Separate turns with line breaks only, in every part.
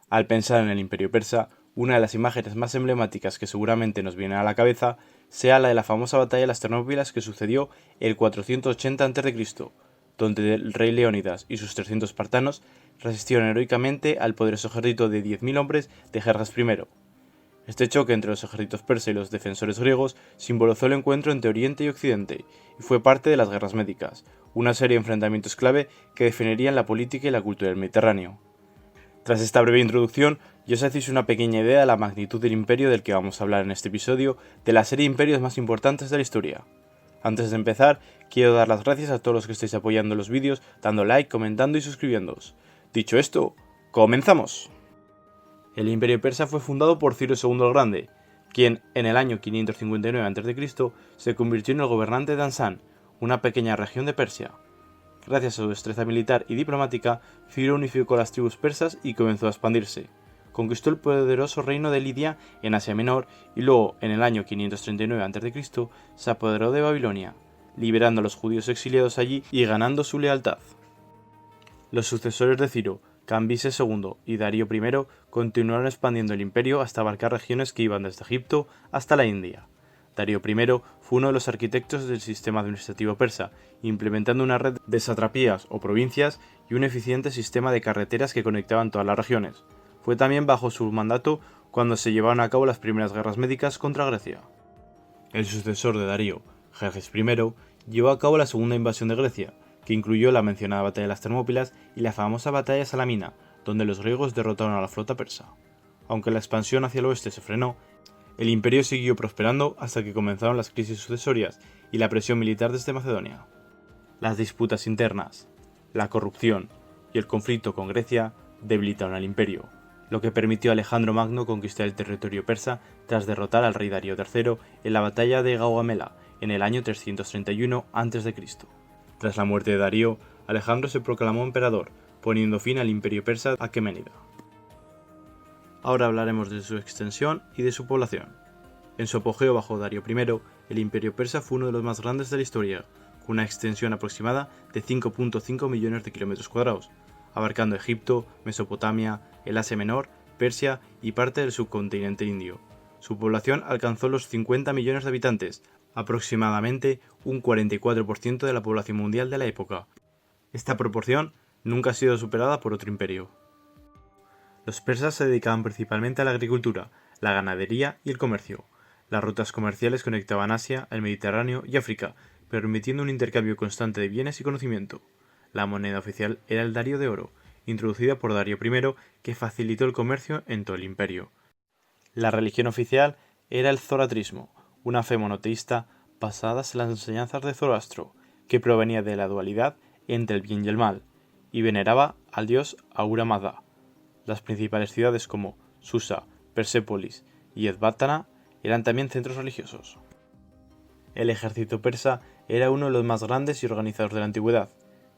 Al pensar en el Imperio Persa, una de las imágenes más emblemáticas que seguramente nos viene a la cabeza sea la de la famosa batalla de las Termópilas que sucedió el 480 a.C., donde el rey Leónidas y sus 300 espartanos resistieron heroicamente al poderoso ejército de 10.000 hombres de Jerjes I. Este choque entre los ejércitos persas y los defensores griegos simbolizó el encuentro entre Oriente y Occidente y fue parte de las guerras médicas, una serie de enfrentamientos clave que definirían la política y la cultura del Mediterráneo. Tras esta breve introducción, ya os hacéis una pequeña idea de la magnitud del imperio del que vamos a hablar en este episodio, de la serie de imperios más importantes de la historia. Antes de empezar, quiero dar las gracias a todos los que estáis apoyando los vídeos, dando like, comentando y suscribiéndoos. Dicho esto, ¡comenzamos! El imperio persa fue fundado por Ciro II el Grande, quien en el año 559 a.C. se convirtió en el gobernante de Ansán, una pequeña región de Persia. Gracias a su destreza militar y diplomática, Ciro unificó las tribus persas y comenzó a expandirse. Conquistó el poderoso reino de Lidia en Asia Menor y luego, en el año 539 a.C., se apoderó de Babilonia, liberando a los judíos exiliados allí y ganando su lealtad. Los sucesores de Ciro, Cambises II y Darío I, continuaron expandiendo el imperio hasta abarcar regiones que iban desde Egipto hasta la India. Darío I fue uno de los arquitectos del sistema administrativo persa, implementando una red de satrapías o provincias y un eficiente sistema de carreteras que conectaban todas las regiones. Fue también bajo su mandato cuando se llevaron a cabo las primeras guerras médicas contra Grecia. El sucesor de Darío, Jerjes I, llevó a cabo la segunda invasión de Grecia, que incluyó la mencionada batalla de las Termópilas y la famosa batalla de Salamina, donde los griegos derrotaron a la flota persa. Aunque la expansión hacia el oeste se frenó, el imperio siguió prosperando hasta que comenzaron las crisis sucesorias y la presión militar desde Macedonia. Las disputas internas, la corrupción y el conflicto con Grecia debilitaron al imperio, lo que permitió a Alejandro Magno conquistar el territorio persa tras derrotar al rey Darío III en la batalla de Gaugamela en el año 331 a.C. Tras la muerte de Darío, Alejandro se proclamó emperador, poniendo fin al imperio persa aqueménida. Ahora hablaremos de su extensión y de su población. En su apogeo bajo Darío I, el imperio persa fue uno de los más grandes de la historia, con una extensión aproximada de 5.5 millones de kilómetros cuadrados, abarcando Egipto, Mesopotamia, el Asia Menor, Persia y parte del subcontinente indio. Su población alcanzó los 50 millones de habitantes, aproximadamente un 44% de la población mundial de la época. Esta proporción nunca ha sido superada por otro imperio. Los persas se dedicaban principalmente a la agricultura, la ganadería y el comercio. Las rutas comerciales conectaban Asia, el Mediterráneo y África, permitiendo un intercambio constante de bienes y conocimiento. La moneda oficial era el dario de oro, introducida por Darío I, que facilitó el comercio en todo el imperio. La religión oficial era el zoroastrismo, una fe monoteísta basada en las enseñanzas de Zoroastro, que provenía de la dualidad entre el bien y el mal, y veneraba al dios Ahura Mazda. Las principales ciudades como Susa, Persépolis y Ecbátana eran también centros religiosos. El ejército persa era uno de los más grandes y organizados de la antigüedad.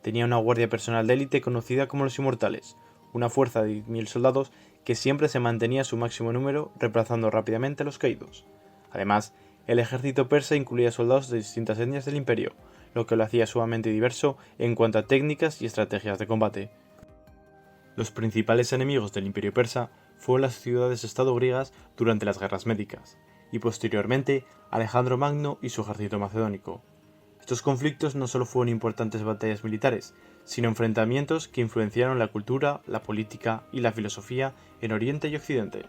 Tenía una guardia personal de élite conocida como los Inmortales, una fuerza de 10.000 soldados que siempre se mantenía a su máximo número, reemplazando rápidamente a los caídos. Además, el ejército persa incluía soldados de distintas etnias del imperio, lo que lo hacía sumamente diverso en cuanto a técnicas y estrategias de combate. Los principales enemigos del imperio persa fueron las ciudades-estado griegas durante las guerras médicas, y posteriormente Alejandro Magno y su ejército macedónico. Estos conflictos no solo fueron importantes batallas militares, sino enfrentamientos que influenciaron la cultura, la política y la filosofía en Oriente y Occidente.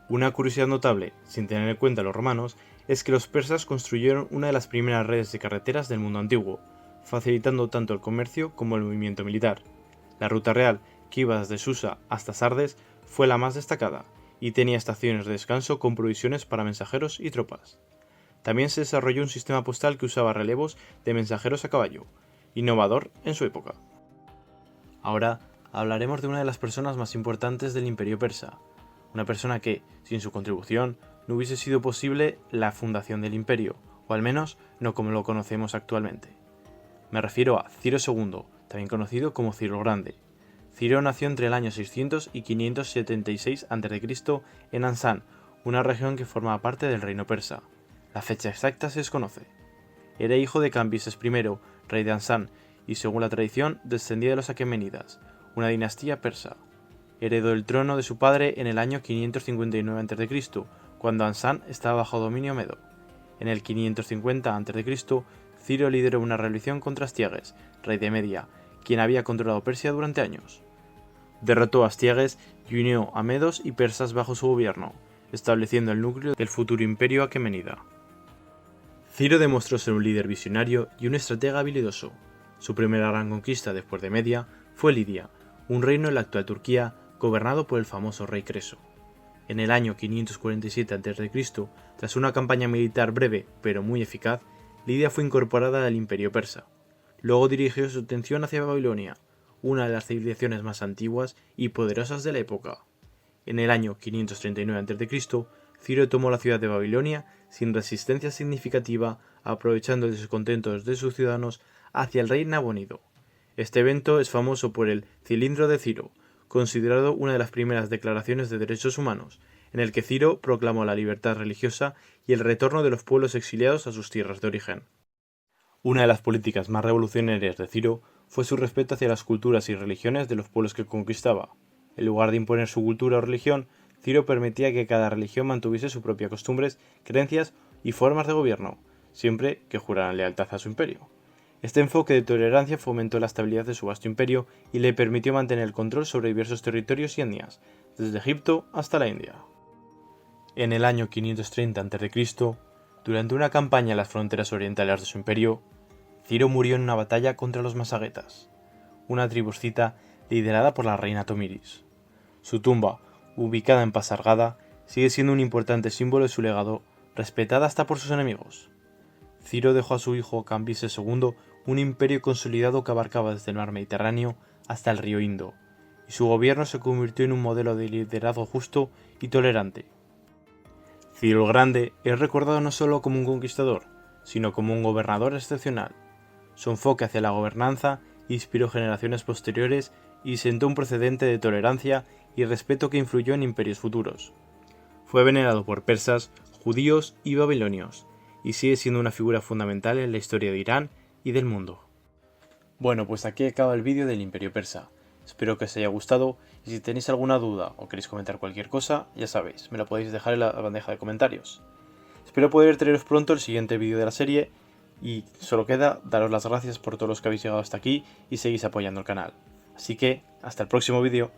Una curiosidad notable, sin tener en cuenta a los romanos, es que los persas construyeron una de las primeras redes de carreteras del mundo antiguo, facilitando tanto el comercio como el movimiento militar. La ruta real, que iba desde Susa hasta Sardes, fue la más destacada, y tenía estaciones de descanso con provisiones para mensajeros y tropas. También se desarrolló un sistema postal que usaba relevos de mensajeros a caballo, innovador en su época. Ahora hablaremos de una de las personas más importantes del imperio persa, una persona que, sin su contribución, no hubiese sido posible la fundación del imperio, o al menos no como lo conocemos actualmente. Me refiero a Ciro II, también conocido como Ciro el Grande. Ciro nació entre el año 600 y 576 a.C. en Ansán, una región que formaba parte del reino persa. La fecha exacta se desconoce. Era hijo de Cambises I, rey de Ansán, y según la tradición descendía de los aqueménidas, una dinastía persa. heredó el trono de su padre en el año 559 a.C., cuando Ansán estaba bajo dominio medo. En el 550 a.C., Ciro lideró una rebelión contra Astiages, rey de Media, quien había controlado Persia durante años. Derrotó a Astiages y unió a medos y persas bajo su gobierno, estableciendo el núcleo del futuro imperio aquemenida. Ciro demostró ser un líder visionario y un estratega habilidoso. Su primera gran conquista después de Media fue Lidia, un reino en la actual Turquía gobernado por el famoso rey Creso. En el año 547 a.C., tras una campaña militar breve pero muy eficaz, Lidia fue incorporada al imperio persa. Luego dirigió su atención hacia Babilonia, una de las civilizaciones más antiguas y poderosas de la época. En el año 539 a.C., Ciro tomó la ciudad de Babilonia sin resistencia significativa, aprovechando el descontento de sus ciudadanos hacia el rey Nabonido. Este evento es famoso por el Cilindro de Ciro, considerado una de las primeras declaraciones de derechos humanos, en el que Ciro proclamó la libertad religiosa y el retorno de los pueblos exiliados a sus tierras de origen. Una de las políticas más revolucionarias de Ciro fue su respeto hacia las culturas y religiones de los pueblos que conquistaba. En lugar de imponer su cultura o religión, Ciro permitía que cada religión mantuviese sus propias costumbres, creencias y formas de gobierno, siempre que juraran lealtad a su imperio. Este enfoque de tolerancia fomentó la estabilidad de su vasto imperio y le permitió mantener el control sobre diversos territorios y etnias, desde Egipto hasta la India. En el año 530 a.C., durante una campaña en las fronteras orientales de su imperio, Ciro murió en una batalla contra los masagetas, una tribu escita liderada por la reina Tomiris. Su tumba, ubicada en Pasargada, sigue siendo un importante símbolo de su legado, respetada hasta por sus enemigos. Ciro dejó a su hijo Cambises II un imperio consolidado que abarcaba desde el mar Mediterráneo hasta el río Indo, y su gobierno se convirtió en un modelo de liderazgo justo y tolerante. Ciro el Grande es recordado no solo como un conquistador, sino como un gobernador excepcional. Su enfoque hacia la gobernanza inspiró generaciones posteriores y sentó un precedente de tolerancia y respeto que influyó en imperios futuros. Fue venerado por persas, judíos y babilonios, y sigue siendo una figura fundamental en la historia de Irán y del mundo. Bueno, pues aquí acaba el vídeo del Imperio Persa. Espero que os haya gustado y si tenéis alguna duda o queréis comentar cualquier cosa, ya sabéis, me lo podéis dejar en la bandeja de comentarios. Espero poder traeros pronto el siguiente vídeo de la serie y solo queda daros las gracias por todos los que habéis llegado hasta aquí y seguís apoyando el canal. Así que, hasta el próximo vídeo.